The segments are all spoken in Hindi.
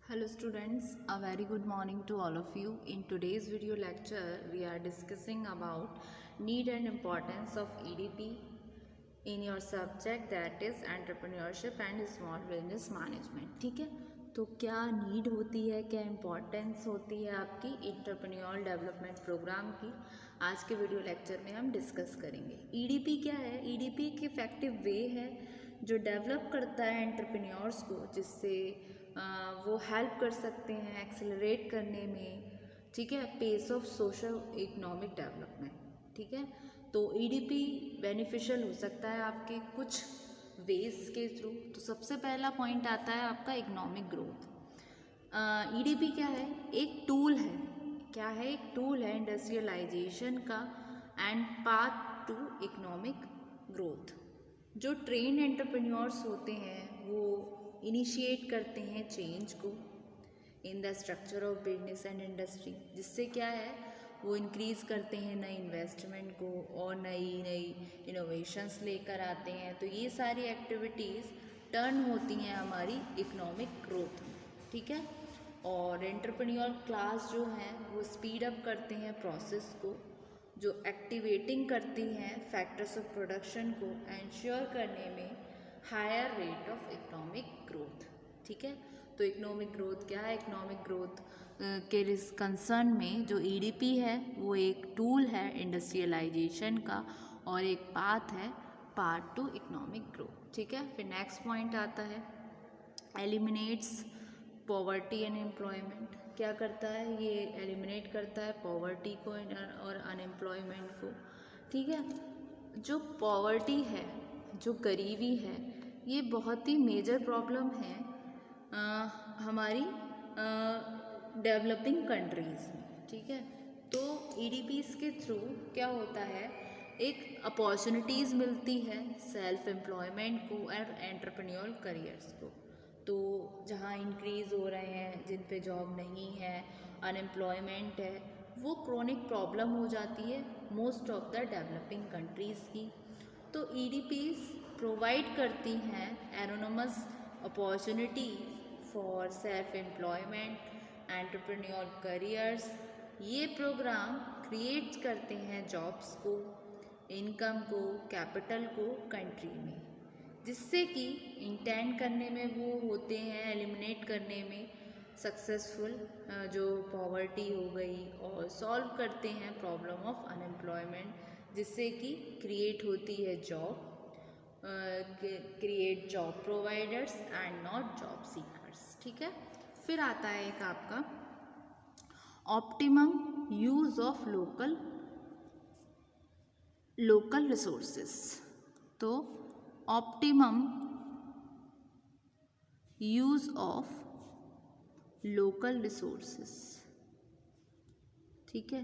Hello students, a very good morning to all of you. In today's video lecture, we are discussing about need and importance of EDP in your subject that is entrepreneurship and small business management. ठीक है, तो क्या नीड होती है, क्या इम्पोर्टेंस होती है आपकी एंटरप्रेन्योर डेवलपमेंट प्रोग्राम की, आज के वीडियो लेक्चर में हम डिस्कस करेंगे। EDP क्या है? EDP एक इफेक्टिव वे है जो डेवलप करता है एंटरप्रेन्योर्स को, जिससे वो हेल्प कर सकते हैं एक्सेलरेट करने में, ठीक है, pace of social economic development. ठीक है, तो EDP बेनिफिशियल हो सकता है आपके कुछ वेज के थ्रू। तो सबसे पहला पॉइंट आता है आपका इकोनॉमिक ग्रोथ। EDP क्या है? एक टूल है। क्या है? एक टूल है इंडस्ट्रियलाइजेशन का and path to economic growth. जो ट्रेन एंटरप्रेन्योर्स होते हैं वो इनिशिएट करते हैं चेंज को in the structure of business and industry, जिससे क्या है वो इंक्रीज़ करते हैं नई इन्वेस्टमेंट को और नई नई इनोवेशंस लेकर आते हैं। तो ये सारी एक्टिविटीज़ टर्न होती हैं हमारी इकोनॉमिक ग्रोथ में। ठीक है, और एंटरप्रेन्योर क्लास जो हैं वो स्पीड अप करते हैं प्रोसेस को, जो एक्टिवेटिंग करती हैं फैक्टर्स ऑफ प्रोडक्शन को एंश्योर करने में higher rate of economic growth. ठीक है, तो इकोनॉमिक ग्रोथ क्या है? इकोनॉमिक ग्रोथ के कंसर्न में जो EDP है वो एक टूल है इंडस्ट्रियलाइजेशन का और एक पाथ है पार्ट टू इकोनॉमिक ग्रोथ। ठीक है, फिर नेक्स्ट पॉइंट आता है एलिमिनेट्स पॉवर्टी एंड एम्प्लॉयमेंट। क्या करता है? ये एलिमिनेट करता है पॉवर्टी को और अनएम्प्लॉयमेंट को। ठीक है, जो पॉवर्टी है, जो गरीबी है, ये बहुत ही मेजर प्रॉब्लम है हमारी डेवलपिंग कंट्रीज़ में। ठीक है, तो EDPs के थ्रू क्या होता है, एक अपॉर्चुनिटीज़ मिलती है सेल्फ एम्प्लॉयमेंट को और एंटरप्रेन्योर करियर्स को। तो जहाँ इंक्रीज़ हो रहे हैं, जिन पे जॉब नहीं है, अनएम्प्लॉयमेंट है, वो क्रोनिक प्रॉब्लम हो जाती है most of the developing countries की। तो EDPs प्रोवाइड करती हैं anonymous opportunity for self employment, entrepreneur careers. ये प्रोग्राम क्रिएट करते हैं जॉब्स को, इनकम को, कैपिटल को कंट्री में, जिससे कि इंटेंड करने में वो होते हैं एलिमिनेट करने में सक्सेसफुल, जो पॉवर्टी हो गई, और सॉल्व करते हैं प्रॉब्लम ऑफ अनएम्प्लॉयमेंट, जिससे कि क्रिएट होती है job, create job providers and not job seekers. ठीक है, फिर आता है एक आपका optimum use of local resources. तो optimum use of local resources. ठीक है,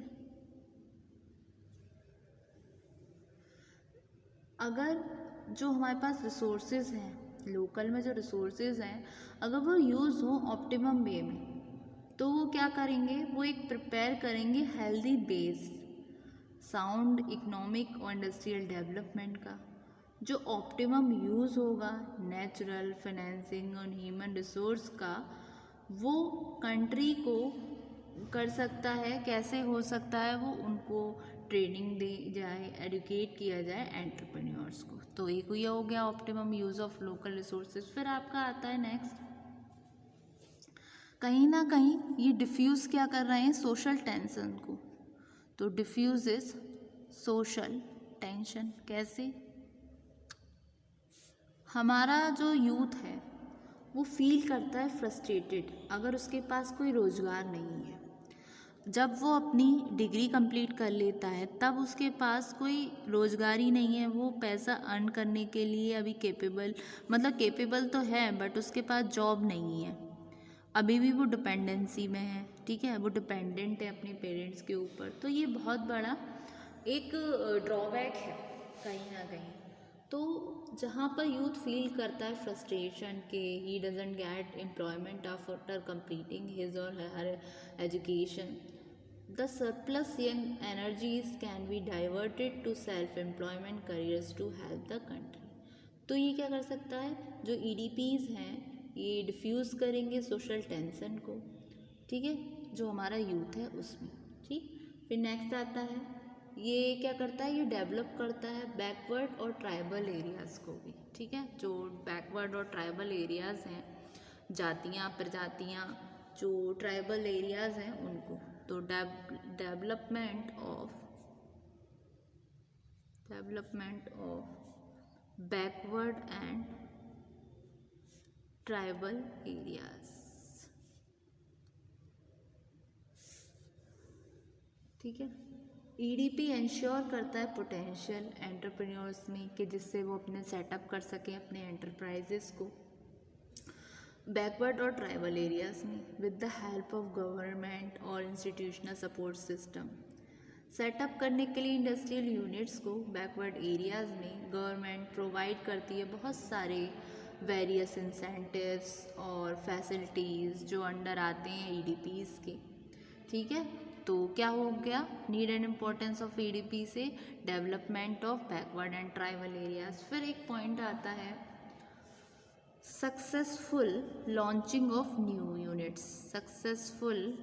अगर जो हमारे पास रिसोर्सेज हैं, लोकल में जो रिसोर्सेज हैं, अगर वो यूज़ हो ऑप्टिमम वे में, तो वो क्या करेंगे, वो एक प्रिपेयर करेंगे हेल्दी बेस साउंड इकोनॉमिक और इंडस्ट्रियल डेवलपमेंट का। जो ऑप्टिमम यूज़ होगा नेचुरल, फाइनेंसिंग और ह्यूमन रिसोर्स का, वो कंट्री को कर सकता है। कैसे हो सकता है? वो उनको ट्रेनिंग दी जाए, एडुकेट किया जाए एंटरप्रेन्योर्स को। तो एक ये हो गया optimum use of local resources. फिर आपका आता है नेक्स्ट, कहीं ना कहीं ये डिफ्यूज़ क्या कर रहे हैं, सोशल टेंशन को। तो डिफ्यूज इज सोशल टेंशन। कैसे? हमारा जो यूथ है वो फील करता है फ्रस्ट्रेटेड अगर उसके पास कोई रोज़गार नहीं है। जब वो अपनी डिग्री कंप्लीट कर लेता है तब उसके पास कोई रोज़गार ही नहीं है, वो पैसा अर्न करने के लिए अभी केपेबल तो है, बट उसके पास जॉब नहीं है, अभी भी वो डिपेंडेंसी में है। ठीक है, वो डिपेंडेंट है अपने पेरेंट्स के ऊपर। तो ये बहुत बड़ा एक ड्रॉबैक है कहीं ना कहीं। तो जहाँ पर यूथ फील करता है फ्रस्ट्रेशन के he doesn't get employment after completing his or her education, the surplus young energies can be diverted to self employment careers to help the country. तो ये क्या कर सकता है, जो EDPs हैं ये डिफ्यूज़ करेंगे सोशल टेंशन को, ठीक है, जो हमारा यूथ है उसमें। ठीक, फिर नेक्स्ट आता है, ये क्या करता है, ये डेवलप करता है बैकवर्ड और ट्राइबल एरियाज़ को भी। ठीक है, जो बैकवर्ड और ट्राइबल एरियाज़ हैं, जातियाँ प्रजातियाँ जो ट्राइबल एरियाज़ हैं उनको, तो development of backward and tribal areas. ठीक है, ईडीपी इंश्योर करता है पोटेंशियल एंटरप्रेन्योर्स में कि जिससे वो अपने सेटअप कर सकें अपने एंटरप्राइजेस को बैकवर्ड और ट्राइबल एरियाज में with the help of government और इंस्टीट्यूशनल सपोर्ट सिस्टम। सेटअप करने के लिए इंडस्ट्रियल यूनिट्स को बैकवर्ड एरियाज़ में गवर्नमेंट प्रोवाइड करती है बहुत सारे वेरियस इंसेंटिव्स और फैसिलिटीज़ जो अंडर आते हैं ईडीपीज़ के। ठीक है, तो क्या हो गया, need and importance of EDP से development of backward and tribal areas. फिर एक पॉइंट आता है successful launching of new units, successful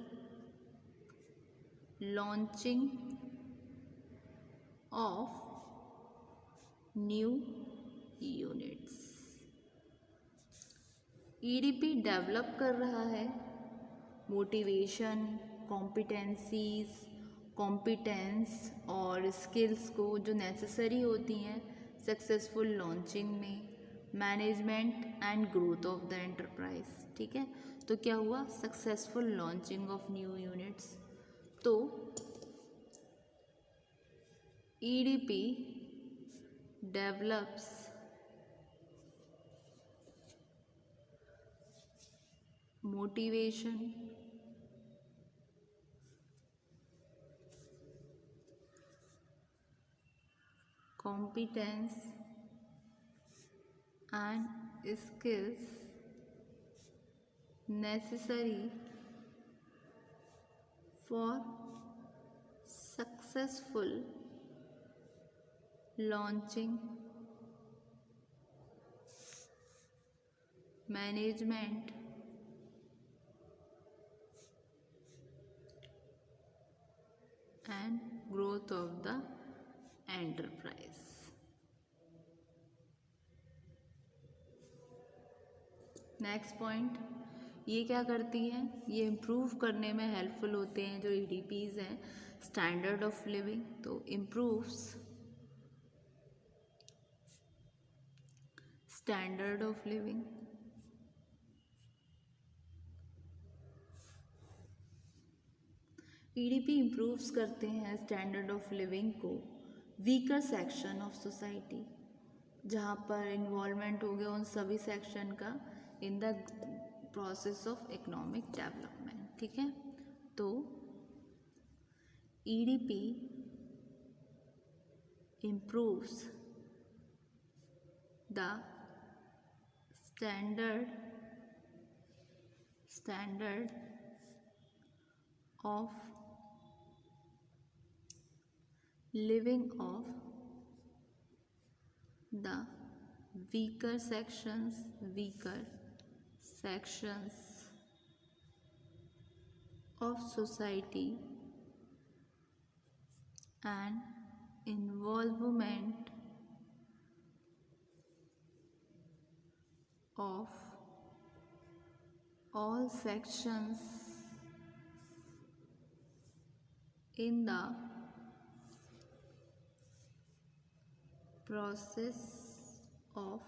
launching of new units। EDP develop कर रहा है मोटिवेशन, कॉम्पिटेंस और स्किल्स को जो नेसेसरी होती हैं सक्सेसफुल लॉन्चिंग में, management and growth of the enterprise. ठीक है, तो क्या हुआ, successful launching of new units. तो EDP develops motivation, competence and skills necessary for successful launching, management and growth of the enterprise। Next point, ये क्या करती हैं, ये इम्प्रूव करने में हेल्पफुल होते हैं जो ईडीपीज़ हैं स्टैंडर्ड ऑफ लिविंग। तो improves standard of living, EDP improves करते हैं स्टैंडर्ड ऑफ लिविंग को वीकर सेक्शन ऑफ सोसाइटी, जहाँ पर इन्वॉल्वमेंट हो गया उन सभी सेक्शन का in the process of economic development. ठीक है, तो EDP improves the standard of living of the weaker sections of society and involvement of all sections in the process of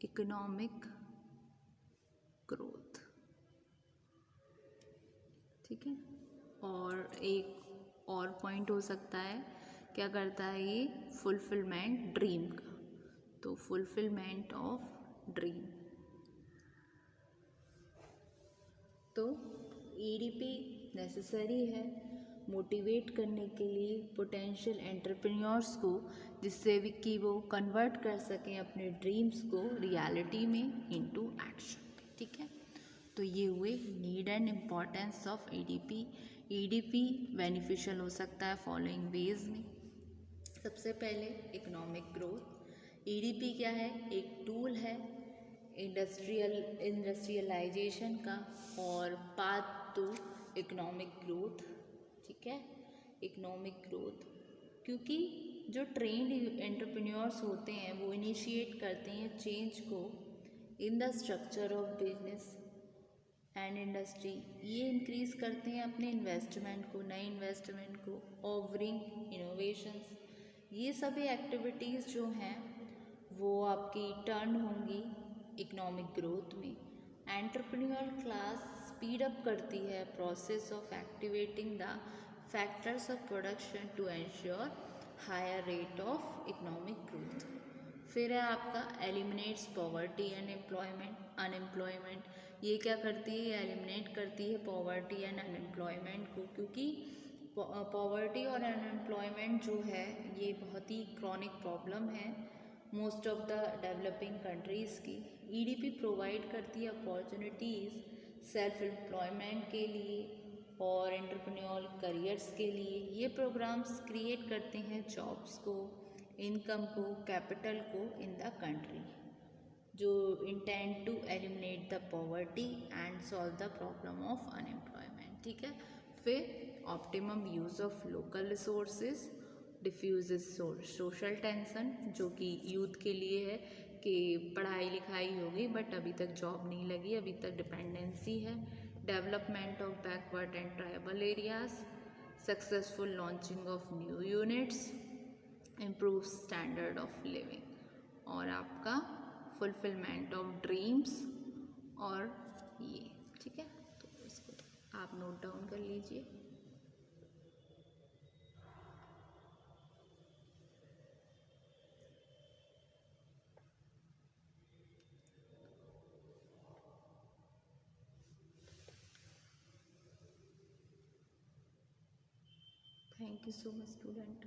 economic growth। ठीक है, और एक और पॉइंट हो सकता है, क्या करता है ये, फुलफिलमेंट ड्रीम का, तो फुलफिलमेंट ऑफ ड्रीम। तो ईडीपी नेसेसरी है मोटिवेट करने के लिए पोटेंशियल एंटरप्रेन्योर्स को, जिससे कि वो कन्वर्ट कर सकें अपने ड्रीम्स को रियलिटी में इनटू एक्शन। ठीक है, तो ये हुए need and importance of EDP. EDP beneficial हो सकता है फॉलोइंग वेज में। सबसे पहले इकोनॉमिक ग्रोथ, ईडीपी क्या है, एक टूल है इंडस्ट्रियलाइजेशन का और पाथ टू इकोनॉमिक ग्रोथ। ठीक है, इकोनॉमिक ग्रोथ, क्योंकि जो ट्रेंड एंटरप्रेन्योर्स होते हैं वो इनिशिएट करते हैं चेंज को in the structure of business and industry. ये इंक्रीज करते हैं अपने इन्वेस्टमेंट को, नए इन्वेस्टमेंट को, ऑफरिंग इनोवेशंस। ये सभी एक्टिविटीज़ जो हैं वो आपकी टर्न होंगी इकोनॉमिक ग्रोथ में। एंटरप्रेन्योर क्लास स्पीड अप करती है process of activating the factors of production to ensure higher rate of economic growth. फिर है आपका एलिमिनेट्स पॉवर्टी एंड अनएम्प्लॉयमेंट। ये क्या करती है, ये एलिमिनेट करती है पॉवर्टी एंड अनएम्प्लॉयमेंट को, क्योंकि पॉवर्टी और अनएम्प्लॉयमेंट जो है ये बहुत ही क्रॉनिक प्रॉब्लम है most of the developing countries की। ईडीपी प्रोवाइड करती है अपॉर्चुनिटीज़ सेल्फ एम्प्लॉयमेंट के लिए और एंटरप्रेन्योर करियर्स के लिए। ये प्रोग्राम्स क्रिएट करते हैं जॉब्स को, इनकम को, कैपिटल को इन द कंट्री, जो intend to eliminate the poverty and solve the problem of unemployment. ठीक है, फिर optimum use of local resources diffuses social tension, जो कि यूथ के लिए है कि पढ़ाई लिखाई हो गई बट अभी तक जॉब नहीं लगी, अभी तक डिपेंडेंसी है। Development of backward and tribal areas, successful launching of new units, improve standard of living और आपका फुलफिलमेंट ऑफ ड्रीम्स और ये। ठीक है, तो इसको आप नोट डाउन कर लीजिए। Thank you so much, student.